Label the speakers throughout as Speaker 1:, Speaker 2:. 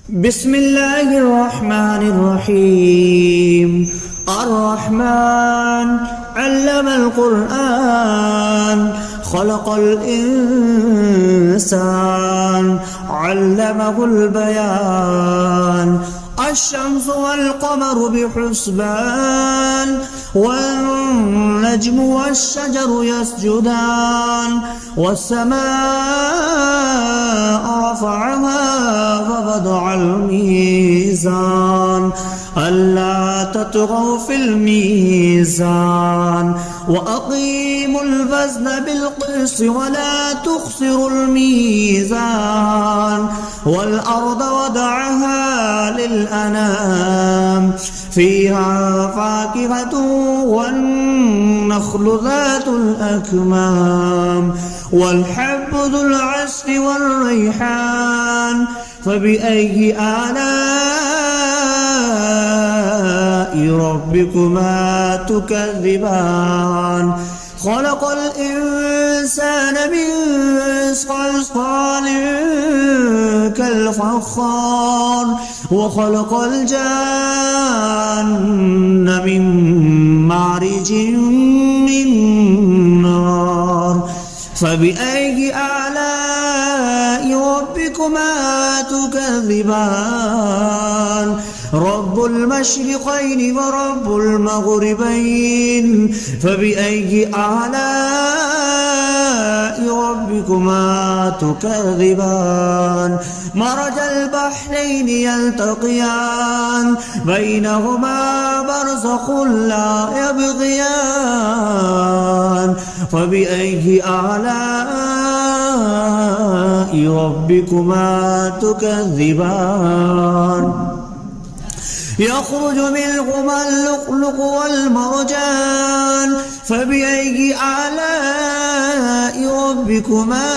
Speaker 1: بسم الله الرحمن الرحيم. الرحمن علم القرآن خلق الإنسان علمه البيان. الشمس والقمر بحسبان والنجم والشجر يسجدان والسماء رفعها ووضع الميزان ألا تطغوا في الميزان وأقيموا الوزن بالقسط ولا تخسروا الميزان والأرض وضعها للأنام فيها فاكهة والنخل ذات الأكمام والحب ذو العصف والريحان فبأي آلاء ربكما تكذبان. خلق الإنسان من صلصال كالفخار وخلق الجان من مارج من نار فبأي آلاء ربكما تكذبان. رب المشرقين ورب المغربين فبأي آلاء ربكما تكذبان. مرج البحرين يلتقيان بينهما برزخ لا يبغيان فبأي آلاء ربكما تكذبان. يخرج منهما اللؤلؤ والمرجان فبأي آلاء ربكما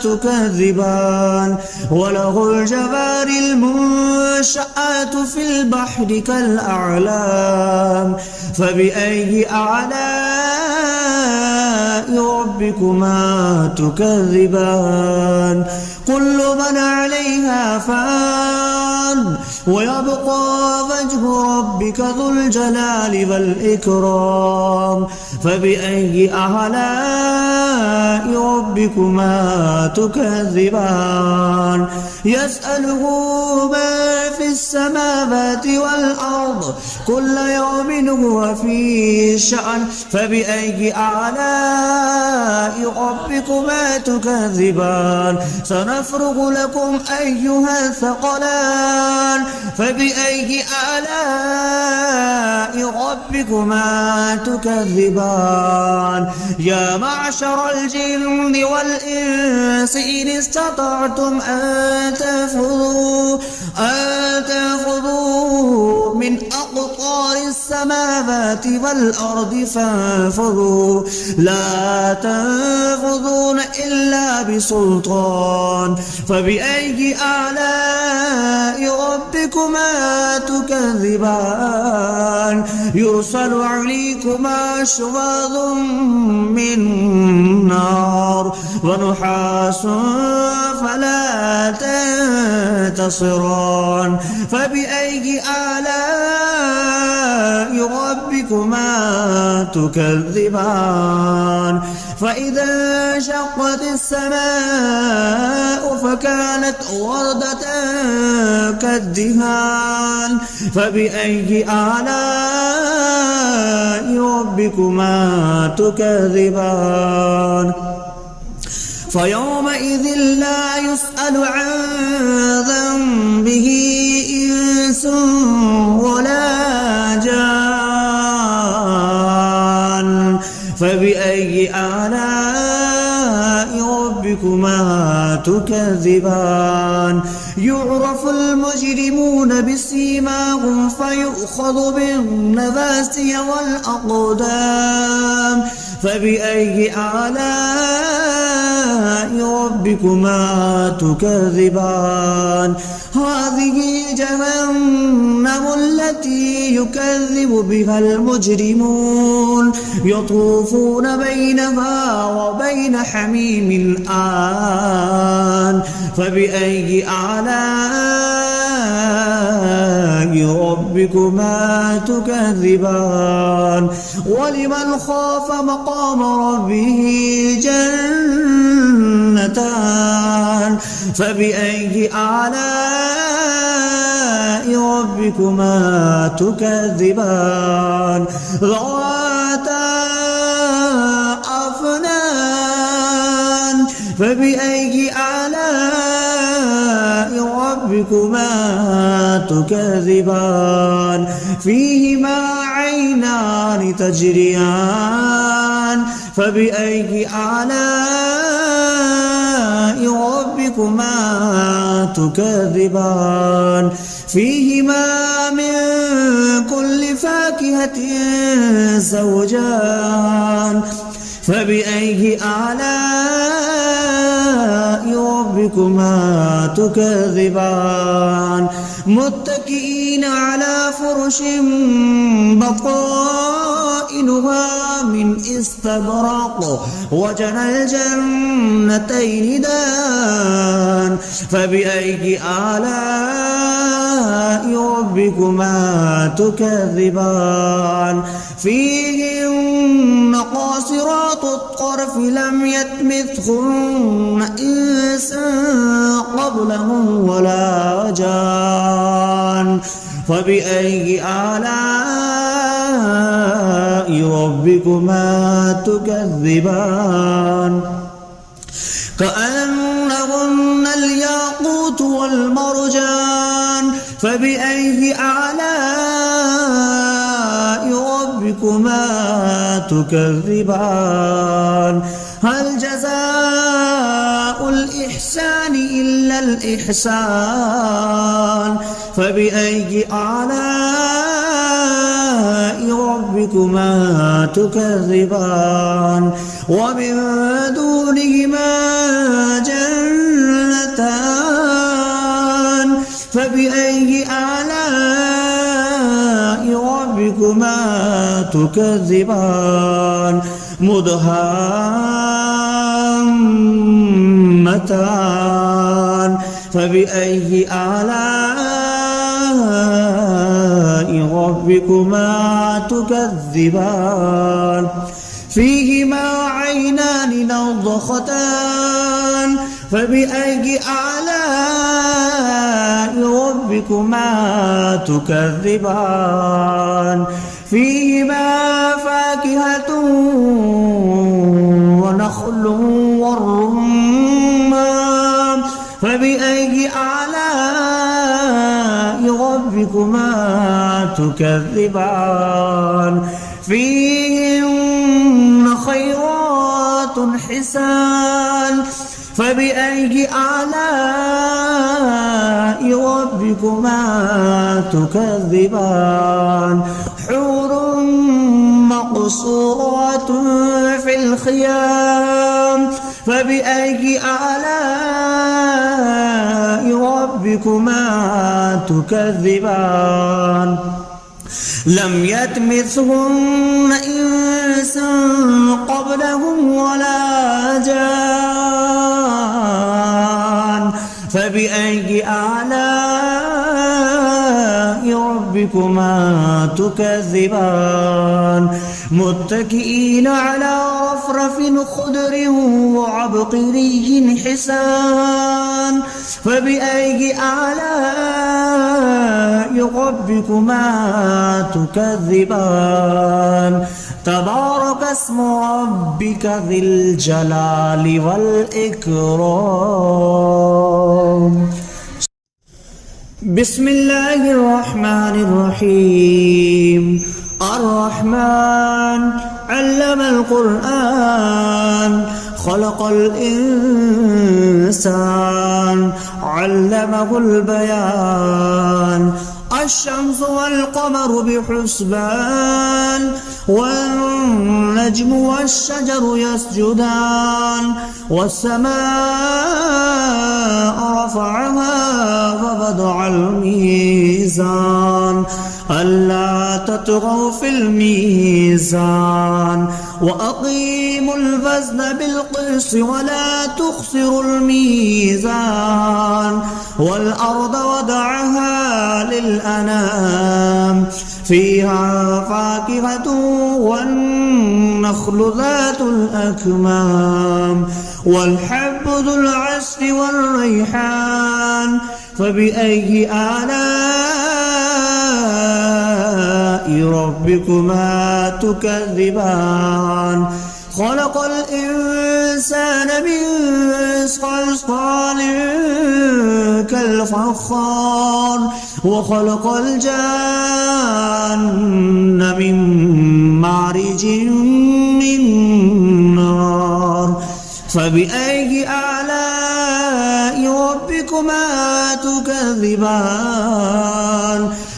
Speaker 1: تكذبان. وله الجوار المنشآت في البحر كالأعلام فبأي آلاء ربكما تكذبان. كل من عليها فان ويبقى وجه ربك ذو الجلال والإكرام فبأي آلاء ربكما تكذبان. يسأله ما في السماوات والأرض كل يوم هو في شأن فبأي آلاء ربكما تكذبان. سنفرغ لكم أيها الثقلان فبأي آلاء ربكما تكذبان. يا معشر الجن والإنس إن استطعتم أن تنفذوا من أقطار السماوات والأرض فانفذوا لا تنفذون إلا بسلطان فبأي آلاء ربكما تكذبان. يرسل عليكما شواظ من نار ونحاس فلا تنتصران فبأي آلاء ربكما تكذبان. فإذا انشقت السماء فكانت وردة كالدهان فبأي آلاء ربكما تكذبان. فيومئذ لا يسأل عن ذنبه إنس ولا جان فبأي آلاء ربكما تكذبان. يعرف المجرمون بسيماهم فيؤخذ بالنواسي والأقدام فبأي آلاء ربكما تكذبان. هذه جهنم التي يكذب بها المجرمون يطوفون بينها وبين حميم آن فبأي آلاء ربكما تكذبان ولمن خاف مقام ربه جنتان فبأي آلاء ربكما تكذبان ذواتا أفنان فبأي آلاء ربكما تكذبان فيهما عينان تجريان فبأي آلاء ربكما تكذبان فيهما من كل فاكهة زوجان فبأي آلاء ربكما تكذبان متكئين على فرش بطائنها من استبرق وجنى الجنتين دان فبأي آلاء ربكما تكذبان فيهن قاصرات الطرف لم يطمثهن إنس قبلهم ولا جان فبأي آلاء ربكما تكذبان كأنهن الياقوت والمرجان فبأي آلاء ربكما تكذبان هل جزاء الإحسان إلا الإحسان فبأي آلاء ربكما تكذبان ومن دونهما جنتان فبأي آلاء ربكما تكذبان مدهامتان فبأي آلاء ربكما تكذبان فيهما عينان نضختان فبأي آلاء ربكما تكذبان فيهما فاكهة ونخل والرمان فبأي آلاء ربكما تكذبان فيهن خيرات حسان فبأي آلاء ربكما تكذبان حور مقصورات في الخيام فبأي آلاء ربكما تكذبان لم يطمثهن إنس قبلهم ولا جان فبأي آلاء ربكما تكذبان متكئين على رفرف خضر وعبقري حسان فبأي آلاء ربكما تكذبان تبارك اسم ربك ذي الجلال والإكرام بسم الله الرحمن الرحيم الرحمن علم القرآن خلق الإنسان علمه البيان الشمس والقمر بحسبان والنجم والشجر يسجدان والسماء رفعها ووضع الميزان ألا تطغوا في الميزان وأقيموا الوزن بالقسط ولا تخسروا الميزان والأرض وضعها للأنام فيها فاكهة والنخل ذات الأكمام والحب ذو العصف والريحان فبأي آلاء ربكما تكذبان خلق الإنسان من صلصال كالفخار وخلق الجان من مارج من نار فبأي آلاء ربكما تكذبان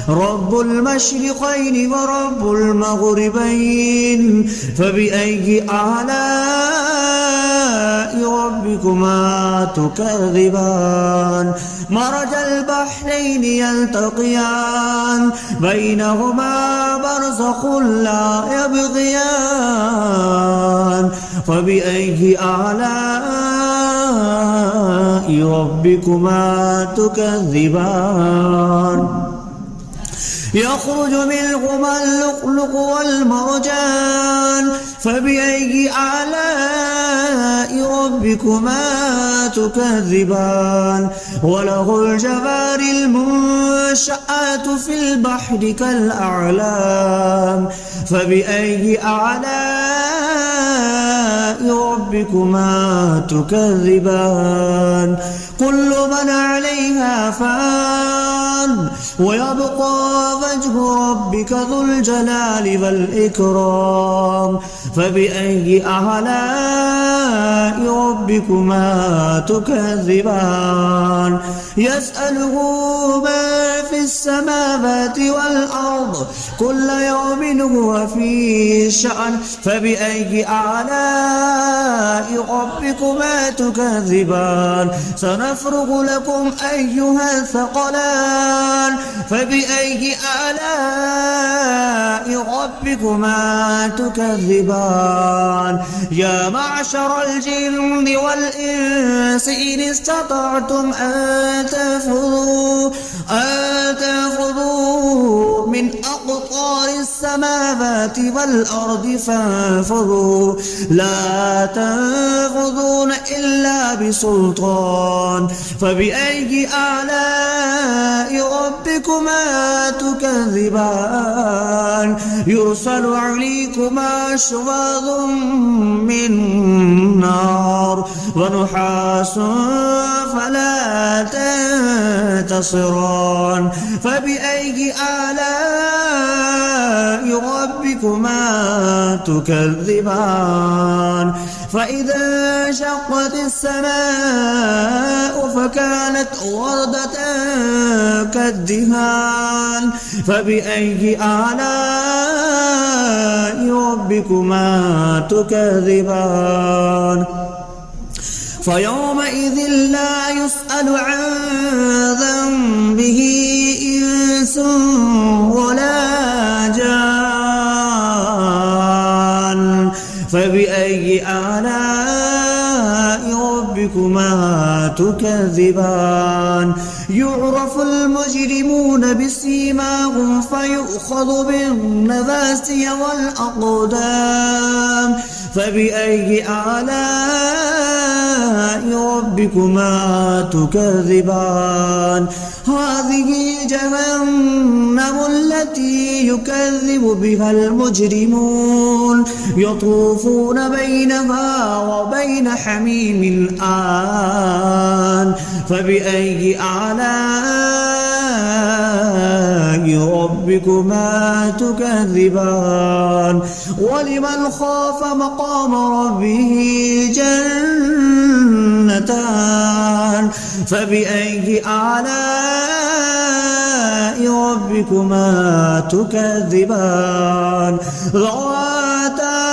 Speaker 1: رب المشرقين ورب المغربين فبأي آلاء ربكما تكذبان مرج البحرين يلتقيان بينهما برزخ لا يبغيان فبأي آلاء ربكما تكذبان يخرج منهما اللؤلؤ والمرجان فبأي آلاء ربكما تكذبان وله الجوار المنشآت في البحر كالأعلام فبأي آلاء ربكما تكذبان كل من عليها فان ويبقى وجه ربك ذو الجلال والإكرام فبأي آلاء ربكما تكذبان يسأله ما في السماوات والأرض كل يوم هو في شأن فبأي آلاء ربكما تكذبان سنفرغ لكم أيها الثقلان فبأي آلاء ربكما تكذبان يا معشر الجن والإنس إن استطعتم أن تنفذوا من أقطار السماوات والأرض فانفذوا لا تنفذون إلا بسلطان فبأي آلاء ربكما تكذبان يرسل عليكما شواظ من نار ونحاس فلا تنتصران فبأي آلاء ربكما تكذبان فإذا انشقت السماء فكانت وردة كالدهان فبأي آلاء ربكما تكذبان فيومئذ لا يسأل عن ذنبه إنس ولا جان فبأي آلاء ربكما تكذبان يعرف المجرمون بسيماهم فيؤخذ بالنواسي والأقدام فبأي آلاء ربكما تكذبان هذه جهنم التي يكذب بها المجرمون يطوفون بينها وبين حميم آن فبأي آلاء ربكما تكذبان ولمن خاف مقام ربه جنتان فبأي آلاء ربكما تكذبان ذواتا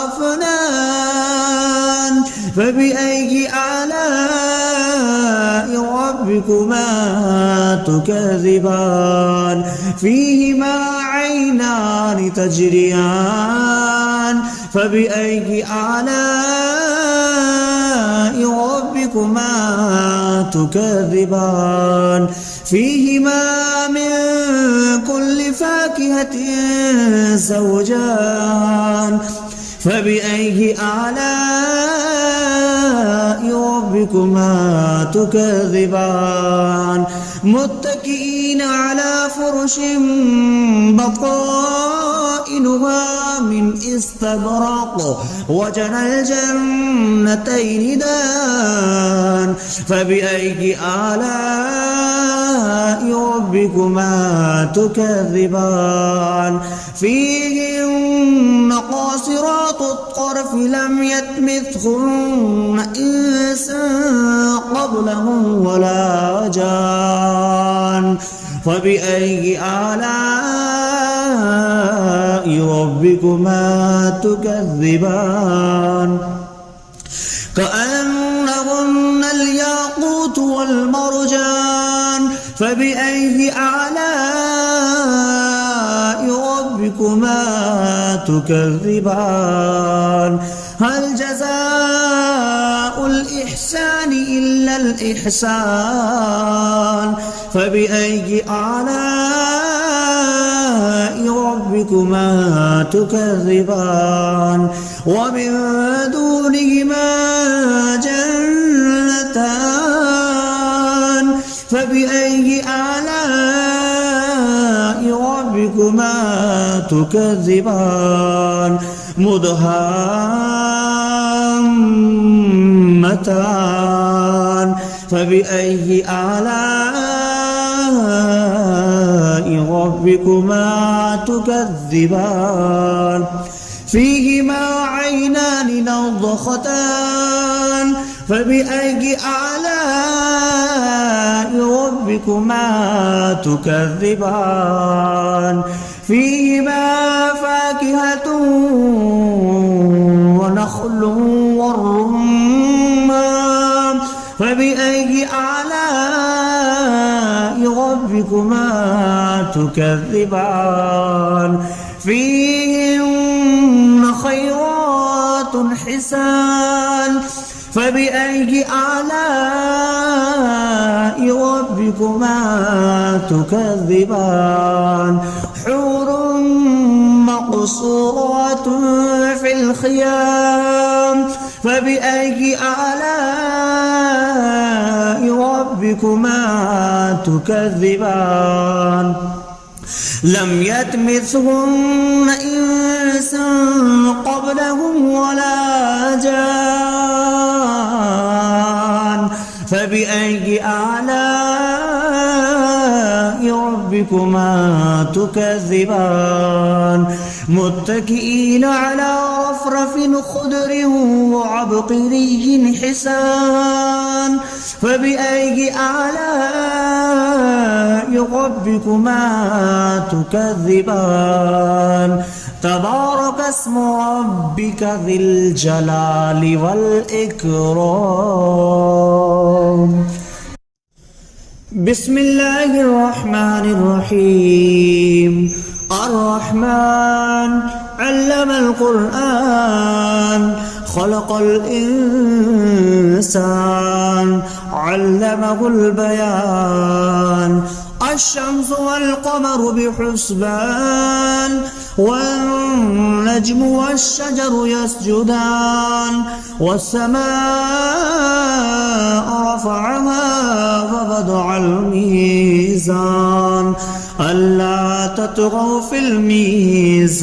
Speaker 1: أفنان فبأي آلاء ربكما ربكما تكذبان فيهما عينان تجريان فبأي آلاء ربكما تكذبان فيهما من كل فاكهة زوجان فبأي آلاء ربكما تكذبان متكئين على فرش بطائنها من استبرق وجنى الجنتين دان فبأي آلاء ربكما تكذبان فيهن قاصرات الطرف لم يطمثهن إنس قبلهم ولا جان فبأي آلاء ربكما تكذبان كأنهن الياقوت والمرجان فبأي آلاء ربكما تكذبان هل جزاء الإحسان إلا الإحسان فبأي آلاء ربكما تكذبان ومن دونهما جنتان فبأي آلاء ربكما تكذبان مدهامتان فبأي آلاء ربكما تكذبان فيهما عينان نضختان فبأي آلاء ربكما تكذبان فيهما فاكهة ونخل والرمان فبأي آلاء ربكما تكذبان فيهن خيرات حسان فبأي آلاء ربكما تكذبان حور مقصورات في الخيام فبأي آلاء ربكما تكذبان لم يطمثهن إنس قبلهم ولا جان فبأي آلاء ربكما تكذبان متكئين على رفرف خضر وعبقري حسان فبأي آلاء ربكما تكذبان تبارك اسم ربك ذي الجلال والإكرام بسم الله الرحمن الرحيم الرحمن علم القرآن خلق الإنسان علمه البيان الشمس والقمر بحسبان والنجم والشجر يسجدان والسماء رفعها ووضع الميزان ألا تطغوا في الميزان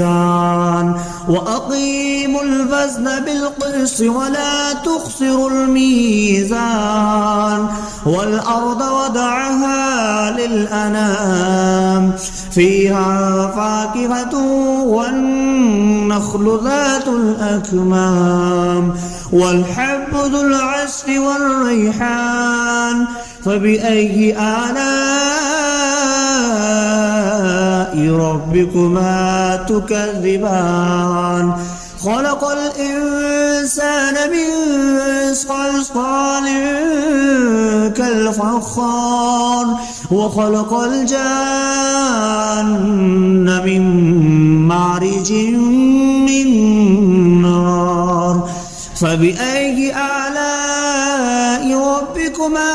Speaker 1: وأقيموا الوزن بالقسط ولا تخسروا الميزان والأرض وضعها للأنام فيها فاكهة والنخل ذات الأكمام والحب ذو العصف والريحان فبأي آلاء ربكما تكذبان خلق الإنسان من صلصال كالفخار وخلق الجان من معرج من نار فبأي آلاء ربكما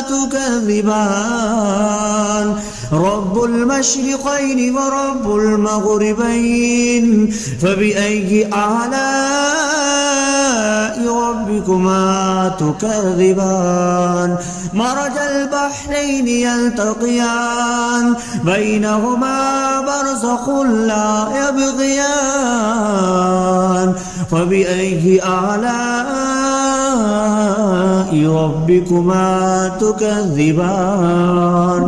Speaker 1: تكذبان رب المشرقين ورب المغربين فبأي آلاء ربكما تكذبان مرج البحرين يلتقيان بينهما برزخ لا يبغيان فبأي آلاء ربكما تكذبان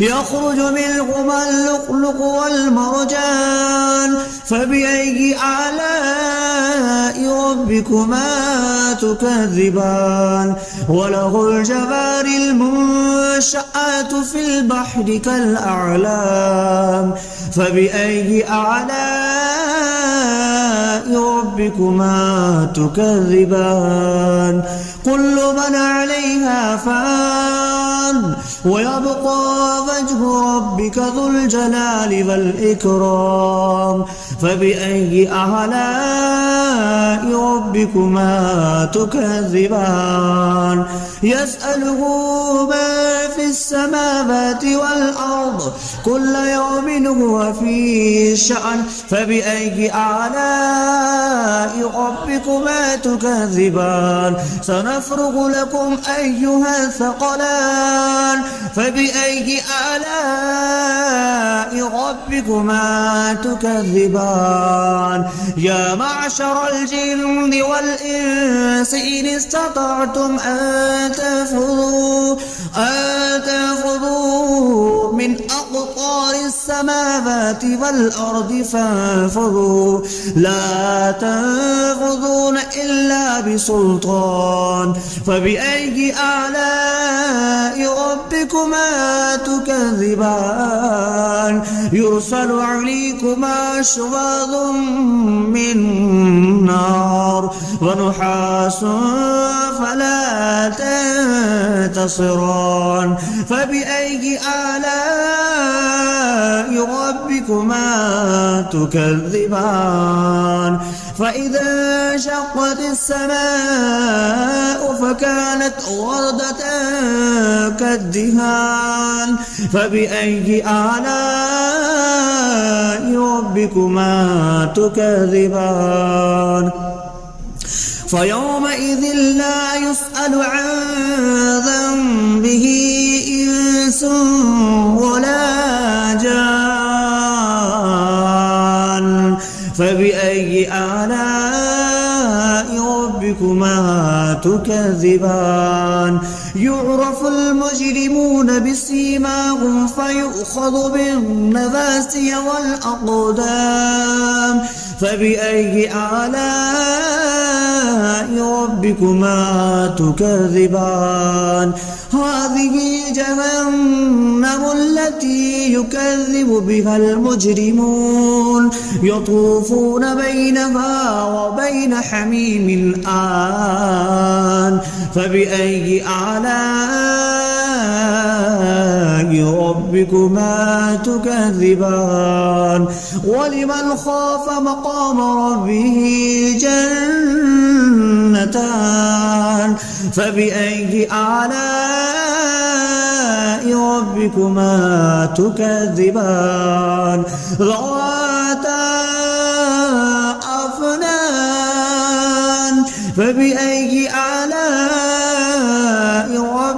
Speaker 1: يخرج منهما اللؤلؤ والمرجان فبأي آلاء ربكما تكذبان وله الجوار المنشآت في البحر كالأعلام فبأي آلاء ربكما تكذبان كل من عليها فان ويبقى وجه ربك ذو الجلال والإكرام فبأي آلاء ربكما تكذبان يسأله من في السماوات والأرض كل يوم هو في شأن فبأي آلاء ربكما تكذبان سنفرغ لكم أيها الثقلان فبأي آلاء ربكما تكذبان يا معشر الجن والإنس إن استطعتم أن تنفذوا من أقطار السماوات والأرض فانفذوا لا تنفذون إلا بسلطان فبأي آلاء ربكما تكذبان يرسل عليكما شواظ من نار ونحاس فلا تنتصران فبأي آلاء ربكما تكذبان فإذا انشقت السماء فكانت وردة كالدهان فبأي آلاء ربكما تكذبان فيومئذ لا يسأل عن ذنبه إنس ولا جان فبأي آلاء ربكما تكذبان يعرف المجرمون بسيماهم فيؤخذ بالنواسي والأقدام فبأي آلاء ربكما تكذبان هذه جهنم التي يكذب بها المجرمون يطوفون بينها وبين حميم آن فبأي آلاء ربكما تكذبان ولمن خاف مقام ربه جنتان فبأي آلاء ربكما تكذبان ذواتا أفنان فبأي آلاء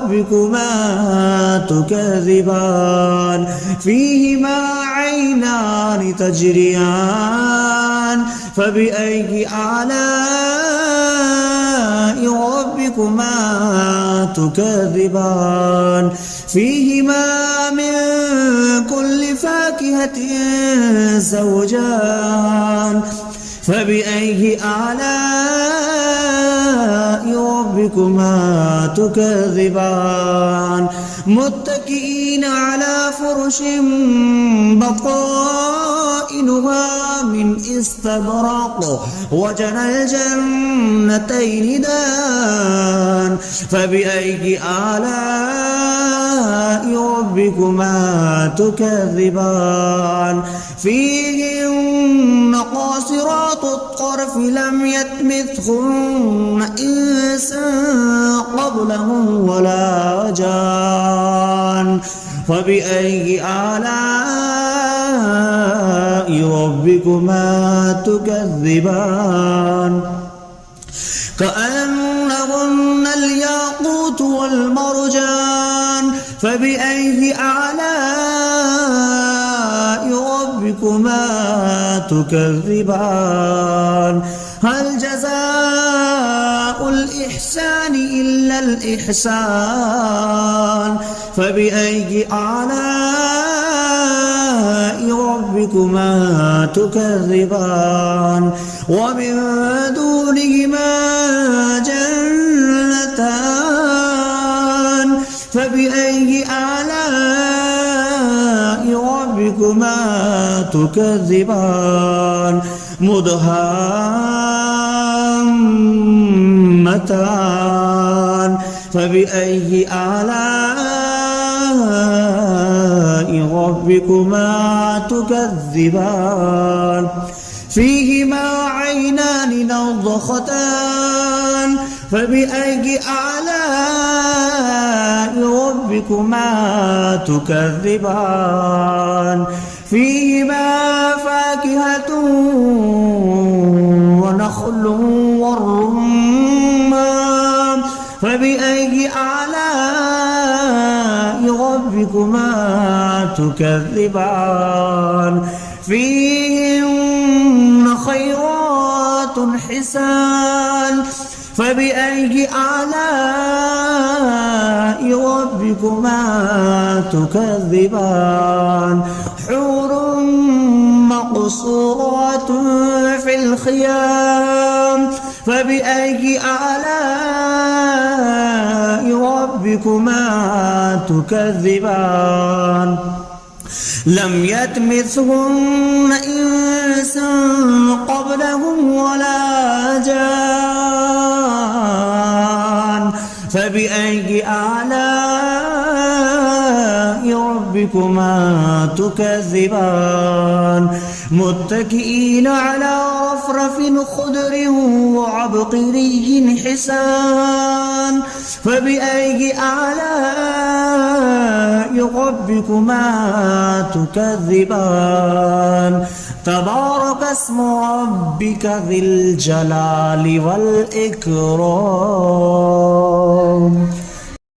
Speaker 1: ربكما تكذبان فيهما عينان تجريان فبأي آلاء ربكما تكذبان فيهما من كل فاكهة زوجان فبأي آلاء ربكما ربكما تكذبان متكئين على فرش بطائنها من استبرق وجنى الجنتين دان فبأي آلاء ربكما تكذبان فيهن قاصرات الطرف لم يطمثهن إنس قبلهم ولا جان فبأي آلاء ربكما تكذبان كأنهن الياقوت والمرجان فبأي آلاء ربكما تكذبان هل جزاء الإحسان إلا الإحسان فبأي آلاء ربكما تكذبان ومن دونهما جنتان فبأي آلاء ربكما تكذبان مدهامتان فبأي آلاء ربكما تكذبان فيهما عينان نضختان فبأي آلاء ربكما تكذبان فيهما فاكهة ونخل والرمان فبأي آلاء ربكما تكذبان فيهن خيرات حسان فبأي آلاء ربكما تكذبان حور مقصورات في الخيام فبأي آلاء ربكما تكذبان لم يطمثهن إنس قبلهم ولا جان فبأي آلاء ربكما تكذبان متكئين على رفرف خضر وعبقري حسان فبأي آلاء ربكما تكذبان تبارك اسم ربك ذي الجلال والإكرام